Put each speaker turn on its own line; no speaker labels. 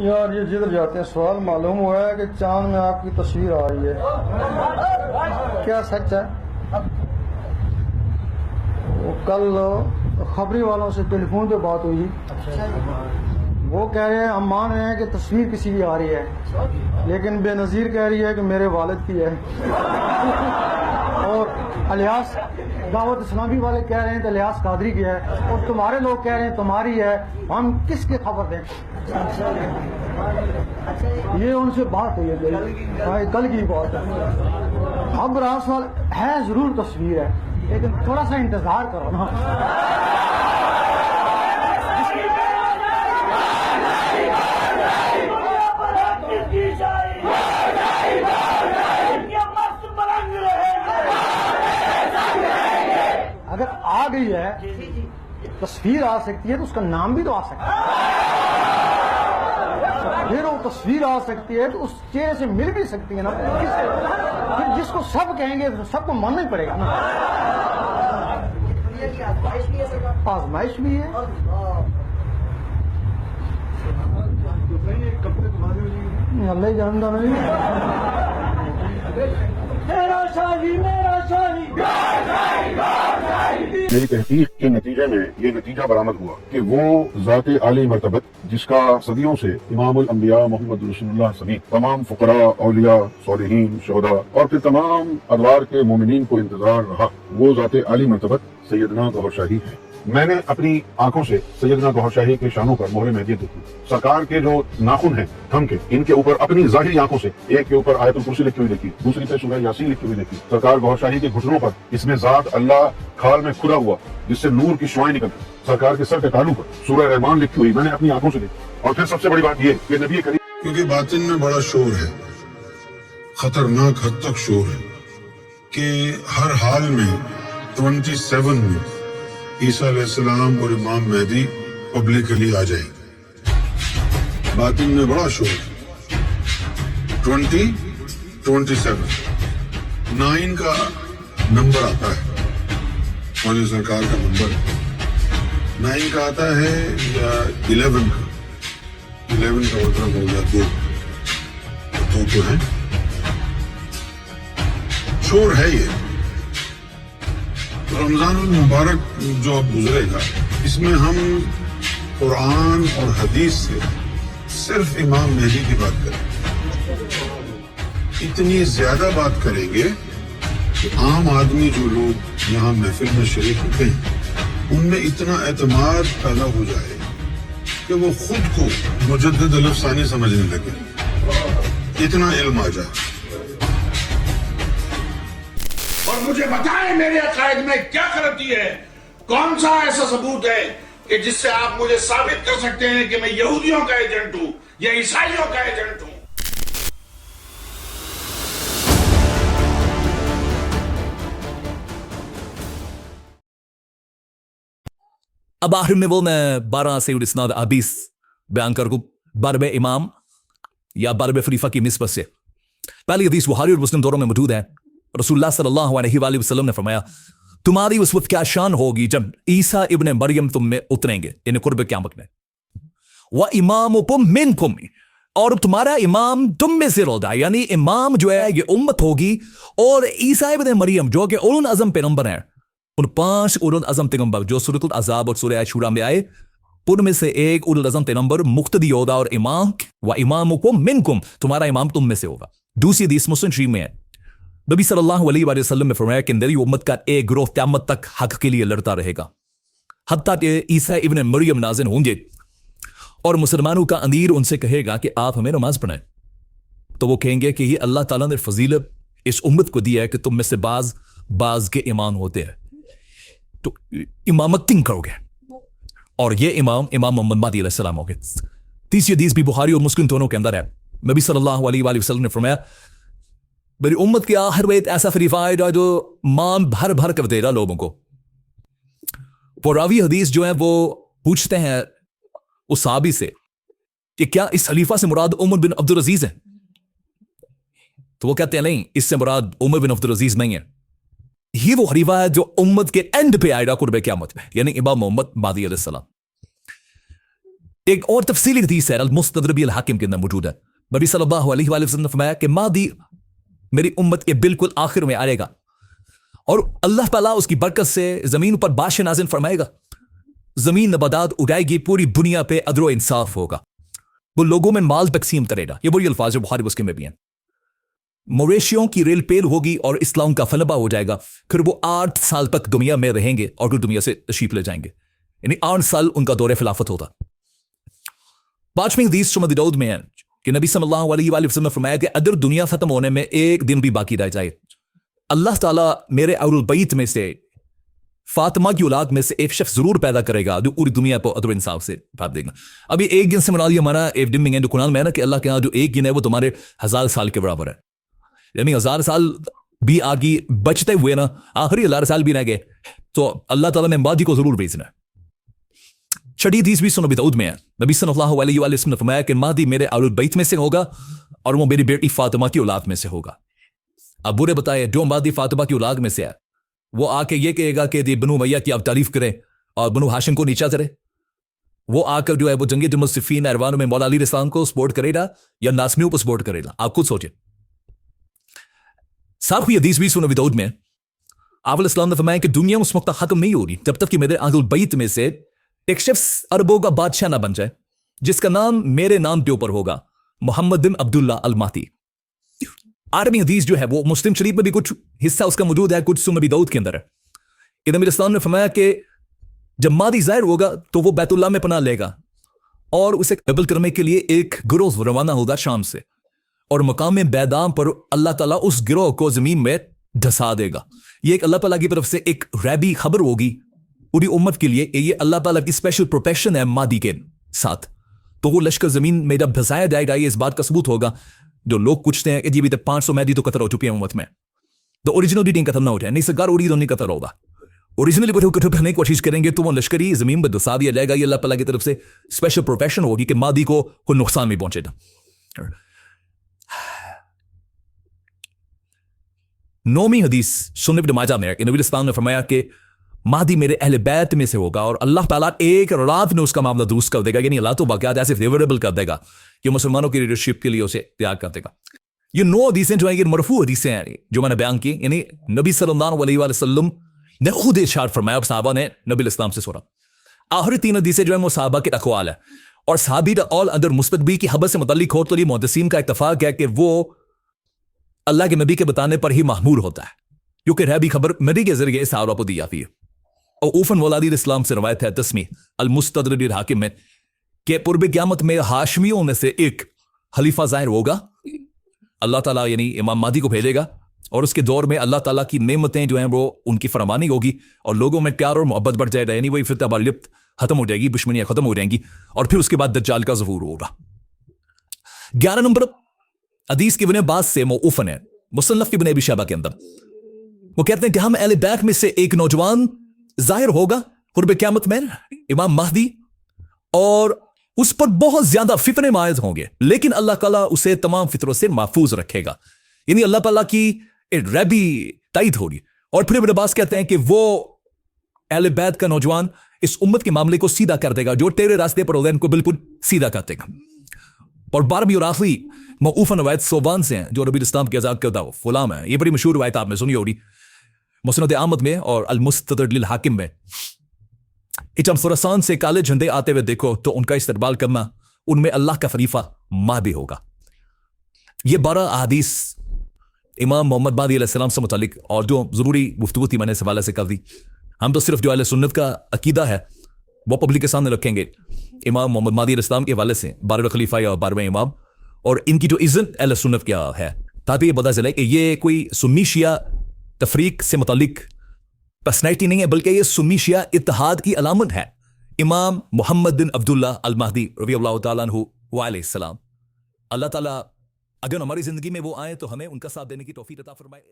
یار یہ جدھر جاتے ہیں سوال معلوم ہوا ہے کہ چاند میں آپ کی تصویر آ رہی ہے، کیا سچ ہے؟ وہ کل خبری والوں سے ٹیلی فون پہ بات ہوئی، وہ کہہ رہے ہیں ہم مان رہے ہیں کہ تصویر کسی کی آ رہی ہے، لیکن بے نظیر کہہ رہی ہے کہ میرے والد کی ہے، اور الیاس دعوت اسلامی والے کہہ رہے ہیں کہ الیاس قادری کی ہے، اور تمہارے لوگ کہہ رہے ہیں تمہاری ہے، ہم کس کی خبر دیں؟ یہ ان سے بات ہوئی ہے، کل کی بات ہے۔ اب راس وال ہے ضرور تصویر ہے، لیکن تھوڑا سا انتظار کرو نا۔ اگر آ گئی ہے تصویر آ سکتی ہے تو اس کا نام بھی تو آ سکتا ہے، پھر وہ تصویر آ سکتی ہے تو اس چہرے سے مل بھی سکتی ہے نا، پھر جس کو سب کہیں گے سب کو ماننا ہی پڑے گا نا۔ آزمائش بھی ہے، اللہ ہی جانتا نہیں۔
میری تحقیق کے نتیجے میں یہ نتیجہ برآمد ہوا کہ وہ ذات عالی مرتبت جس کا صدیوں سے امام الانبیاء محمد رسول اللہ سمیت تمام فقراء، اولیاء، صالحین، شہداء اور پھر تمام ادوار کے مومنین کو انتظار رہا، وہ ذات عالی مرتبت سیدنا گوہر شاہی ہے۔ میں نے اپنی آنکھوں سے سیدنا گوہر شاہی کے شانوں پر مہر مہدیت دیکھی۔ سرکار کے جو ناخن ہیں تھم کے، ان کے اوپر اپنی ظاہری آنکھوں سے ایک کے اوپر آیت الکرسی لکھی ہوئی دیکھی، دوسری پہ سورہ یاسین لکھی ہوئی دیکھی۔ سرکار گوہر شاہی کے گھٹنوں پر اس میں ذات اللہ کھال میں کھدا ہوا جس سے نور کی شعائیں نکلتی، سرکار کے سر کے تالو پر سورہ رحمان لکھی ہوئی میں نے اپنی آنکھوں سے دیکھی۔ اور پھر سب سے بڑی بات یہ کہ نبی کریم،
کیونکہ باطن میں بڑا شور ہے، خطرناک حد تک شور ہے کہ ہر حال میں 27 میں عیسیٰ علیہ السلام اور امام مہدی پبلکلی آ جائیں گے۔ باطن میں بڑا شور ہے۔ 27 9 کا نمبر آتا ہے، مولانا سرکار کا نمبر 9 کا آتا ہے یا 11 کا، 11 کا مطلب ہو گیا دو تو ہے، شور ہے یہ۔ رمضان المبارک جو اب گزرے گا، اس میں ہم قرآن اور حدیث سے صرف امام مہدی کی بات کریں گے، اتنی زیادہ بات کریں گے کہ عام آدمی جو لوگ یہاں محفل میں شریک ہوتے ہیں ان میں اتنا اعتماد پیدا ہو جائے کہ وہ خود کو مجدد الف ثانی سمجھنے لگے، اتنا علم آ جائے۔
اور مجھے بتائیں میرے عقائد میں کیا غلطی ہے، کون سا ایسا ثبوت ہے کہ جس سے آپ مجھے ثابت کر سکتے ہیں کہ میں یہودیوں کا ایجنٹ ہوں یا عیسائیوں کا ایجنٹ ہوں؟
اب آخر میں وہ میں 12 سے اسناد حدیث بیان کر کو بارب امام یا بارب خلیفہ کی نسبت سے۔ پہلی حدیث بخاری اور مسلم دونوں میں موجود ہے۔ رسول اللہ صلی اللہ علیہ وآلہ وسلم نے فرمایا، تمہاری اس وقت کیا شان ہوگی جب عیسیٰ ابن مریم تم میں اتریں گے، یعنی قرب قیامت میں، وَإِمَامُكُمْ مِنْكُمْ، اور تمہارا امام تم میں سے ہوگا، یعنی امام جو ہے یہ امت ہوگی، اور عیسیٰ ابن مریم جو کہ اولو العزم پیغمبر ہیں، ان 5 اولو العزم پیغمبر جو سورۃ العذاب اور سورہ شورى میں آئے، ان میں سے ایک اولو العزم پیغمبر مقتدی ہوگا، اور امام وَإِمَامُكُمْ مِنْكُمْ، تمہارا امام تم میں سے ہوگا۔ دوسری حدیث مسلم شریف میں ہے، نبی صلی اللہ علیہ وآلہ وسلم نے فرمایا کہ میری امت کا ایک گروہ قیامت تک حق کے لیے لڑتا رہے گا، حتیٰ کہ عیسیٰ ابن مریم نازل ہوں گے اور مسلمانوں کا امیر ان سے کہے گا کہ آپ ہمیں نماز پڑھائیں، تو وہ کہیں گے کہ یہ اللہ تعالیٰ نے فضیلت اس امت کو دی ہے کہ تم میں سے بعض کے امام ہوتے ہیں، تو امامت تم کرو گے، اور یہ امام محمد مہدی علیہ السلام ہوں گے۔ تیسری حدیث بھی بخاری اور مسلم دونوں کے اندر ہے، نبی صلی اللہ علیہ وآلہ وسلم نے فرمایا، میری امت کے آخر میں ایک ایسا خلیفہ آئے گا جو مان بھر کر دے گا لوگوں کو۔ وہ راوی حدیث جو ہے وہ پوچھتے ہیں اس صحابی سے کہ کیا اس خلیفہ سے مراد عمر بن عبد العزیز ہے؟ تو وہ کہتے ہیں نہیں، اس سے مراد عمر بن عبد العزیز نہیں ہے، یہ وہ خلیفہ ہے جو امت کے اینڈ پہ آئے گا قرب قیامت میں، یعنی امام محمد مہدی علیہ السلام۔ ایک اور تفصیلی حدیث ہے المستدرک الحاکم کے اندر موجود ہے. نبی صلی اللہ علیہ وآلہ وسلم نے فرمایا کہ مہدی میری امت کے بالکل آخر میں آئے گا اور اللہ تعالیٰ اس کی برکت سے زمین پر بارش نازل فرمائے گا, زمین نباتات اگائے گی, پوری دنیا پہ عدل و انصاف ہوگا, وہ لوگوں میں مال تقسیم کرے گا. یہ بڑی الفاظ جو بخاری مسلم میں بھی ہیں. مویشیوں کی ریل پیل ہوگی اور اسلام کا فلبا ہو جائے گا. پھر وہ 8 سال تک دنیا میں رہیں گے اور پھر دنیا سے تشریف لے جائیں گے. یعنی 8 سال ان کا دور خلافت ہوتا. 5ویں حدیث سنن داؤد میں ہے کہ نبی صلی اللہ علیہ وآلہ وسلم نے فرمایا کہ اگر دنیا ختم ہونے میں ایک دن بھی باقی رہ جائے, اللہ تعالیٰ میرے اہل البیت میں سے فاطمہ کی اولاد میں سے ایک شخص ضرور پیدا کرے گا جو پوری دنیا کو عدل و انصاف سے بھر دے گا. ابھی ایک دن سے مراد یہ ہمارا ایک دن میں جو قرآن میں ہے نا کہ اللہ کے ہاں جو ایک دن ہے وہ تمہارے 1000 سال کے برابر ہے. یعنی 1000 سال بھی آگے بچتے ہوئے نا آخری 1000 سال بھی رہ گئے تو اللہ تعالیٰ نے مہدی کو ضرور بھیجنا ہے. چھٹی حدیث بھی سنن ابی داؤد میں ہے. نبی صلی اللہ علیہ وآلہ وسلم نے فرمایا کہ مہدی میرے اہل البیت میں سے ہوگا اور وہ میری بیٹی فاطمہ کی اولاد میں سے ہوگا. اب برے بتائے جو مہدی فاطمہ کی اولاد میں سے ہے وہ آ کے یہ کہے گا کہ بنو امیہ کی آپ تعریف کریں اور بنو ہاشم کو نیچا کرے. وہ آ کر جو ہے وہ جنگ جمل صفین ایروانوں میں مولا علی رسلان کو سپورٹ کرے گا یا ناسمیوں کو سپورٹ کرے گا, آپ خود سوچیں. 7ویں حدیث بھی سنن ابی داؤد میں آپ علیہ السلام نے فرمایا کہ دنیا اس وقت ختم نہیں ہو رہی جب تک کہ میرے اہل البیت میں سے ایک شخص عربوں کا بادشاہ نہ بن جائے جس کا نام میرے نام کے اوپر ہوگا, محمد بن عبداللہ المہدی. 8ویں حدیث جو ہے وہ مسلم شریف میں بھی کچھ حصہ اس کا موجود ہے, کچھ سنن ابی داؤد کے اندر ہے. کہ نبی اسلام نے فرمایا کہ جب مہدی ظاہر ہوگا تو وہ بیت اللہ میں پناہ لے گا اور اسے قبول کرنے کے لیے ایک گروہ روانہ ہوگا شام سے, اور مقام بیدام پر اللہ تعالیٰ اس گروہ کو زمین میں دھسا دے گا. یہ ایک اللہ تعالیٰ کی طرف سے ایک ریبی خبر ہوگی پوری امت کے لیے. یہ اللہ تعالیٰ کی اسپیشل پروٹیکشن ہے مہدی کے ساتھ. تو وہ لشکر زمین میں جب دھسایا جائے گا یہ اس بات کا ثبوت ہوگا جو لوگ پوچھتے ہیں کہ جی ابھی تک 500 مہدی تو قتل ہو چکے ہیں امت میں, تو اوریجنل بھی قتل نہ ہو جائے, نہیں سرکار اوریجنل نہیں قتل ہوگا. اوریجنلی قتل کرنے کی کوشش کریں گے تو وہ لشکری زمین میں دھسا دیا جائے گا. یہ اللہ تعالیٰ کی طرف سے اسپیشل پروٹیکشن ہوگی کہ مہدی کو کوئی نقصان نہیں پہنچے گا. 9ویں حدیث سنن ابن ماجہ میں ہے کہ نبی اسلام نے فرمایا کہ مہدی میرے اہل بیت میں سے ہوگا اور اللہ تعالیٰ ایک رات میں اس کا معاملہ درست کر دے گا. یعنی اللہ تو واقعات ایسے فیوریبل کر دے گا کہ مسلمانوں کی لیڈرشپ کے لیے اسے تیار کر دے گا. یہ 9 حدیثیں جو ہیں یہ مرفوع حدیثیں ہیں جو میں نے بیان کی. یعنی نبی صلی اللہ علیہ وآلہ وسلم نے خود ارشاد فرمایا اور صحابہ نے نبی الاسلام سے سنا. آخری 3 حدیثیں جو ہیں وہ صحابہ کے اقوال ہیں اور صحابی اور ادر مثبت بھی کی خبر سے متعلق ہو تو یہ محدثین کا اتفاق ہے کہ وہ اللہ کے نبی کے بتانے پر ہی محمول ہوتا ہے کیونکہ ریبی خبر نبی کے ذریعے صحابہ کو دی جاتی ہے. اور اوفن مولا علی اسلام سے روایت ہے تسمی المستدرک الحاکم میں کہ قرب قیامت میں ہاشمیوں میں سے ایک خلیفہ ظاہر ہوگا. اللہ تعالیٰ یعنی امام مہدی کو بھیجے گا اور اس کے دور میں اللہ تعالیٰ کی نعمتیں جو ہیں وہ ان کی فرمانی ہوگی اور لوگوں میں پیار اور محبت بڑھ جائے گا. یعنی وہی فتنہ بالغت ختم ہو جائے گی, دشمنیاں ختم ہو جائیں گی اور پھر اس کے بعد دجال کا ظہور ہوگا. 11 نمبر حدیث کی بنے بعد سے موقوفن ہے مصنف ابن ابی شیبہ کے اندر. وہ کہتے ہیں کہ ہم اہل بیت میں سے ایک نوجوان ظاہر ہوگا قرب قیامت میں امام مہدی اور اس پر بہت زیادہ فتنے مائز ہوں گے لیکن اللہ تعالیٰ اسے تمام فطروں سے محفوظ رکھے گا. یعنی اللہ تعالیٰ کی ریبی تائید ہوگی. اور پھر ابن عباس کہتے ہیں کہ وہ اہل بیت کا نوجوان اس امت کے معاملے کو سیدھا کر دے گا, جو ٹیڑے راستے پر ہوگا ان کو بالکل سیدھا کر دے گا. اور 12ویں اور آخری موقوف روایت صوبان سے ہیں جو نبی اسلام کے آزاد کردہ غلام ہیں. یہ بڑی مشہور روایت آپ نے سنی ہوگی مسند احمد میں اور المستدرک الحاکم میں. جب خراسان سے کالے جھنڈے آتے ہوئے دیکھو تو ان کا استقبال کرنا, ان میں اللہ کا خلیفہ مہدی ہوگا. یہ 12 احادیث امام محمد مہدی علیہ السلام سے متعلق اور جو ضروری گفتگو تھی میں نے اس حوالے سے کر دی. ہم تو صرف جو اہل سنت کا عقیدہ ہے وہ پبلک کے سامنے رکھیں گے امام محمد مہدی علیہ السلام کے حوالے سے 12 خلیفہ یا 12ویں امام اور ان کی جو عزت اہل سنت کیا ہے تاکہ یہ پتہ چلے کہ یہ کوئی سنی شیعہ تفریق سے متعلق پرسنالٹی نہیں ہے بلکہ یہ سنی شیعہ اتحاد کی علامت ہے. امام محمد بن عبداللہ المہدی رضی اللہ تعالیٰ عنہ وعلیہ السلام. اللہ تعالیٰ اگر ہماری زندگی میں وہ آئیں تو ہمیں ان کا ساتھ دینے کی توفیق عطا فرمائے.